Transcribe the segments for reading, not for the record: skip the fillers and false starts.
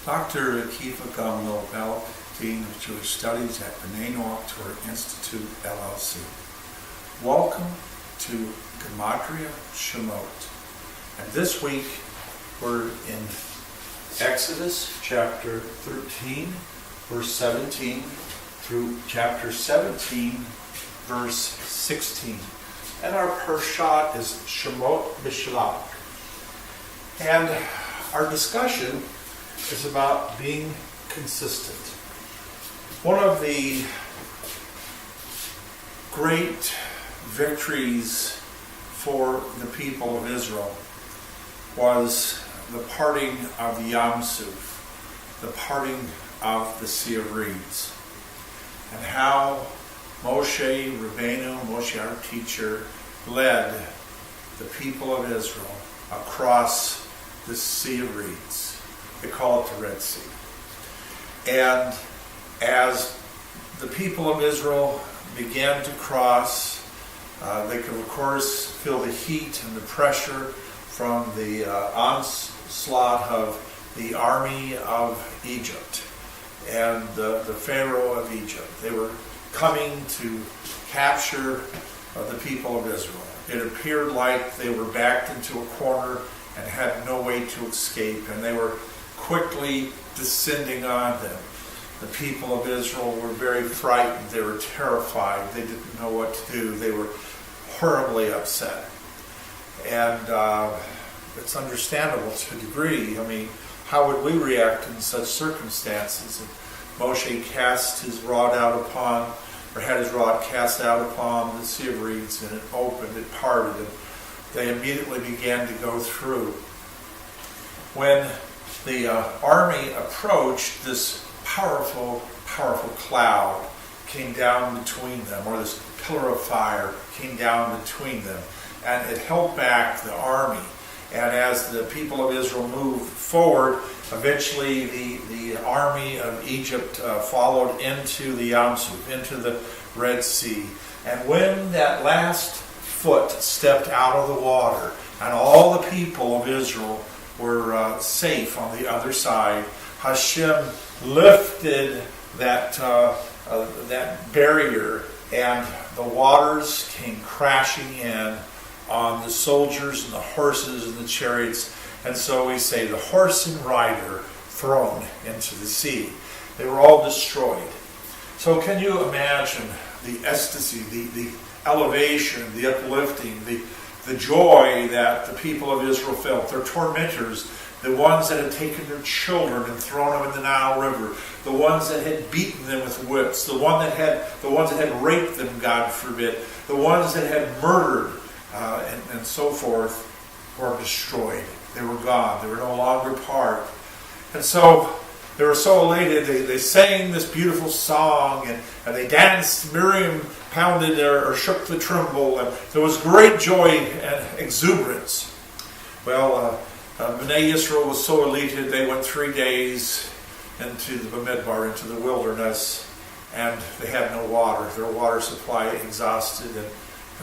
Dr. Akiva Gamliel, Belk, Dean of Jewish Studies at Noach Torah Institute, LLC. Welcome to Gematria Shemot. And this week we're in Exodus chapter 13, verse 17 through chapter 17, verse 16. And our Parshat is Shemot Beshalach. And our discussion is about being consistent. One of the great victories for the people of Israel was the parting of the Yam Suf, the parting of the Sea of Reeds, and how Moshe our teacher, led the people of Israel across the Sea of Reeds. They call it the Red Sea. And as the people of Israel began to cross, they could of course feel the heat and the pressure from the onslaught of the army of Egypt and the Pharaoh of Egypt. They were coming to capture the people of Israel. It appeared like they were backed into a corner and had no way to escape, and they were quickly descending on them. The people of Israel were very frightened. They were terrified. They didn't know what to do. They were horribly upset. And it's understandable to a degree. I mean, how would we react in such circumstances? And Moshe cast his rod out upon, or had his rod cast out upon the Sea of Reeds, and it opened, it parted, and they immediately began to go through. When the army approached, this powerful cloud came down between them, or this pillar of fire came down between them, and it held back the army. And as the people of Israel moved forward, eventually the army of Egypt followed into the Yam Suf, into the Red Sea. And when that last foot stepped out of the water, and all the people of Israel were safe on the other side, Hashem lifted that barrier, and the waters came crashing in on the soldiers and the horses and the chariots. And so we say the horse and rider thrown into the sea. They were all destroyed. So can you imagine the ecstasy, the elevation, the uplifting, the joy that the people of Israel felt? Their tormentors, the ones that had taken their children and thrown them in the Nile River, the ones that had beaten them with whips, the ones that had raped them, God forbid, the ones that had murdered and so forth, were destroyed. They were gone. They were no longer part. And so they were so elated. They sang this beautiful song, and they danced. Miriam pounded or shook the timbrel, and there was great joy and exuberance. Well, Bnei Yisrael was so elated, they went 3 days into the Bamidbar, into the wilderness, and they had no water. Their water supply exhausted, and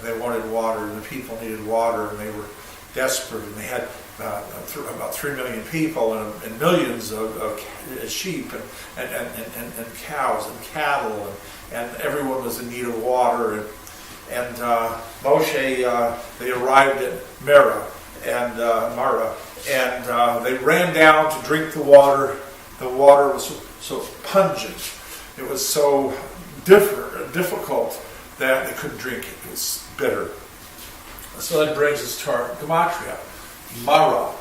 they wanted water, and the people needed water, and they were desperate, and they had about 3 million people and millions of sheep and cows and cattle, and everyone was in need of water. And Moshe, they arrived at Marah, and they ran down to drink the water. The water was so pungent, it was so difficult that they couldn't drink it. It was bitter. So that brings us to our Gematria, Mara,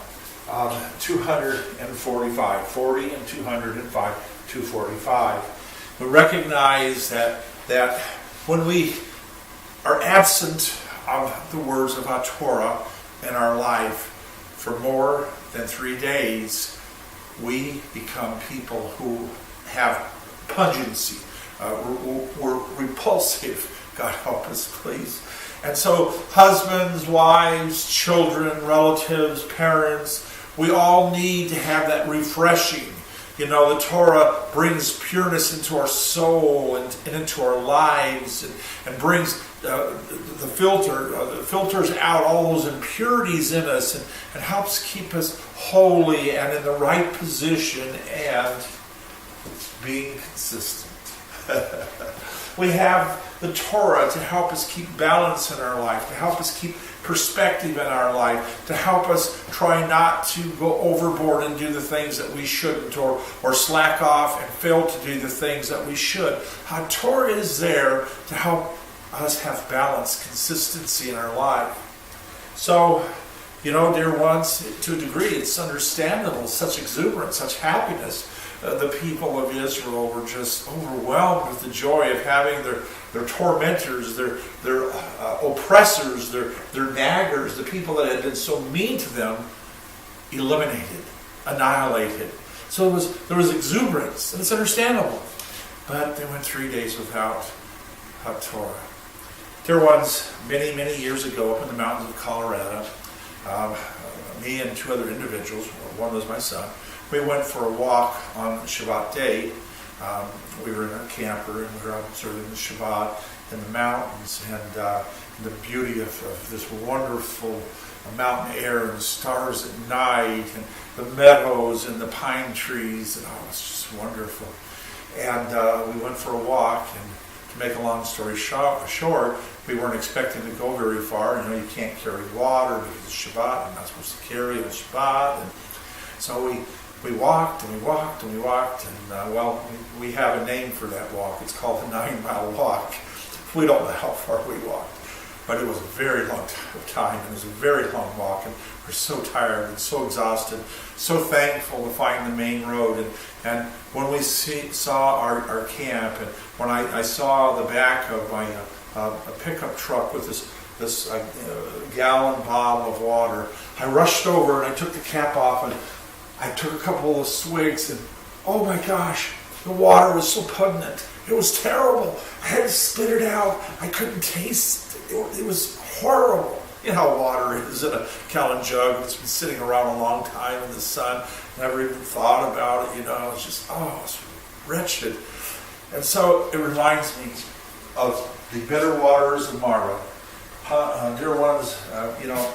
245, 40 and 205, 245. We recognize that when we are absent of the words of our Torah in our life for more than 3 days, we become people who have pungency. We're repulsive. God help us, please. And so husbands, wives, children, relatives, parents, we all need to have that refreshing You know, the Torah brings pureness into our soul and into our lives, and brings the filters out all those impurities in us, and helps keep us holy and in the right position and being consistent. We have the Torah to help us keep balance in our life, to help us keep perspective in our life, to help us try not to go overboard and do the things that we shouldn't, or slack off and fail to do the things that we should. Torah is there to help us have balance, consistency in our life. So, you know, dear ones, to a degree, it's understandable, such exuberance, such happiness. The people of Israel were just overwhelmed with the joy of having their tormentors, their oppressors, their naggers, the people that had been so mean to them, eliminated, annihilated. So there was exuberance, and it's understandable. But they went 3 days without Torah. Dear ones, many, many years ago, up in the mountains of Colorado, me and 2 other individuals, one was my son, we went for a walk on Shabbat day. We were in a camper, and we were observing the Shabbat in the mountains, and the beauty of this wonderful mountain air and the stars at night, and the meadows and the pine trees, and it's just wonderful. And we went for a walk, and to make a long story short, we weren't expecting to go very far. You know, you can't carry water because it's Shabbat. You're not supposed to carry on Shabbat. And so we walked and we walked and we walked, and we have a name for that walk. It's called the 9-mile walk. We don't know how far we walked, but it was a very long time, and it was a very long walk, and we're so tired and so exhausted, so thankful to find the main road. And when we saw our camp, and when I saw the back of my a pickup truck with this gallon bottle of water, I rushed over and I took the cap off, and I took a couple of swigs, and oh my gosh, the water was so pungent. It was terrible. I had to spit it out. I couldn't taste it. It was horrible. You know how water is in a gallon jug that's been sitting around a long time in the sun. Never even thought about it. You know, it's just, it's wretched. And so it reminds me of the bitter waters of Mara. Dear ones, you know,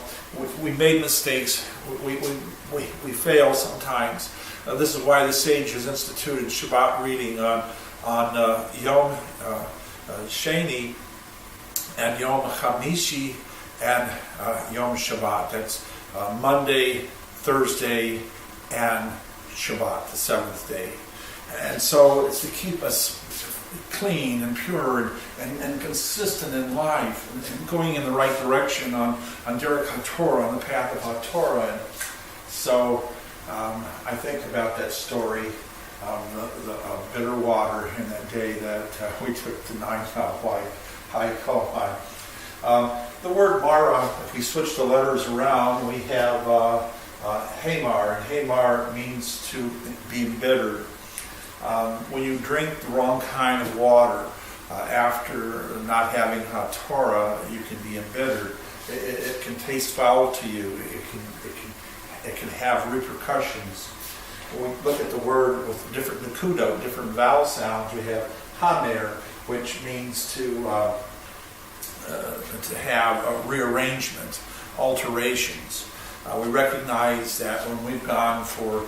we made mistakes. We fail sometimes. This is why the sages instituted Shabbat reading on Yom Sheni and Yom Chamishi and Yom Shabbat. That's Monday, Thursday, and Shabbat, the 7th day. And so it's to keep us clean and pure and consistent in life, and going in the right direction on Derek HaTorah, on the path of HaTorah. And so I think about that story of the bitter water in that day that we took the 9-mile hike. The word Mara, if we switch the letters around, we have Hamar, and Hamar means to be embittered. When you drink the wrong kind of water after not having Torah, you can be embittered. It can taste foul to you. It can have repercussions. When we look at the word with different nakuda, different vowel sounds, we have hamer, which means to have a rearrangement, alterations. We recognize that when we've gone for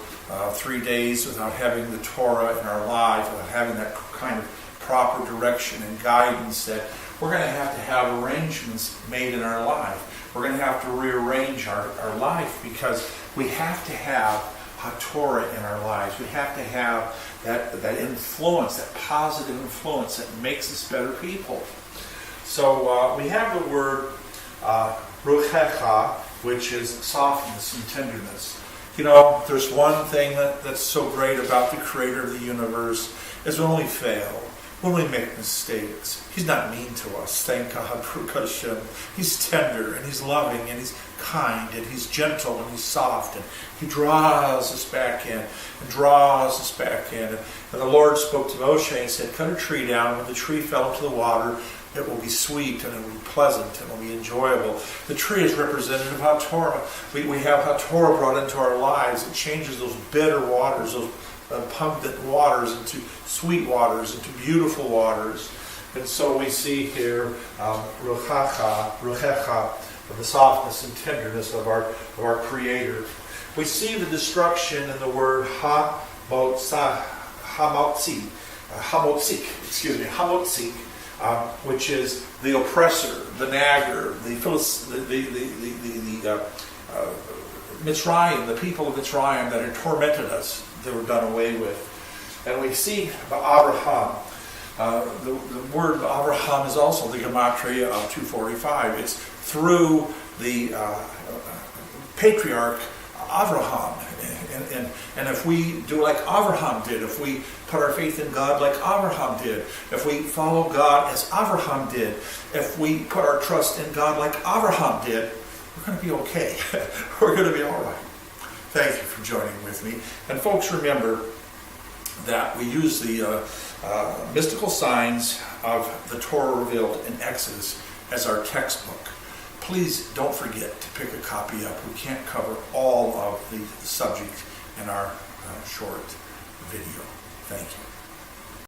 3 days without having the Torah in our life, without having that kind of proper direction and guidance, that we're going to have arrangements made in our life. We're going to have to rearrange our life, because we have to have Torah in our lives. We have to have that influence, that positive influence that makes us better people. So we have the word ruchecha, which is softness and tenderness. You know, there's one thing that's so great about the Creator of the universe, is when we fail, when we make mistakes, He's not mean to us, thank God, Baruch Hashem. He's tender, and He's loving, and He's kind, and he's gentle, and he's soft, and he draws us back in, and draws us back in. And the Lord spoke to Moshe and said, cut a tree down. When the tree fell into the water, it will be sweet, and it will be pleasant, and it will be enjoyable. The tree is representative of Torah. We have Torah brought into our lives. It changes those bitter waters, those pungent waters, into sweet waters, into beautiful waters. And so we see here ruchecha, the softness and tenderness of our Creator. We see the destruction in the word hamotzik, which is the oppressor, the nagger, the Mitzrayim, the people of Mitzrayim that had tormented us. They were done away with. And we see Abraham. The word Abraham is also the Gematria of 245. It's through the patriarch Abraham. And if we do like Abraham did, if we put our faith in God like Abraham did, if we follow God as Abraham did, if we put our trust in God like Abraham did, we're going to be okay. We're going to be all right. Thank you for joining with me. And folks, remember that we use the mystical signs of the Torah revealed in Exodus as our textbook. Please don't forget to pick a copy up. We can't cover all of the subject in our short video. Thank you.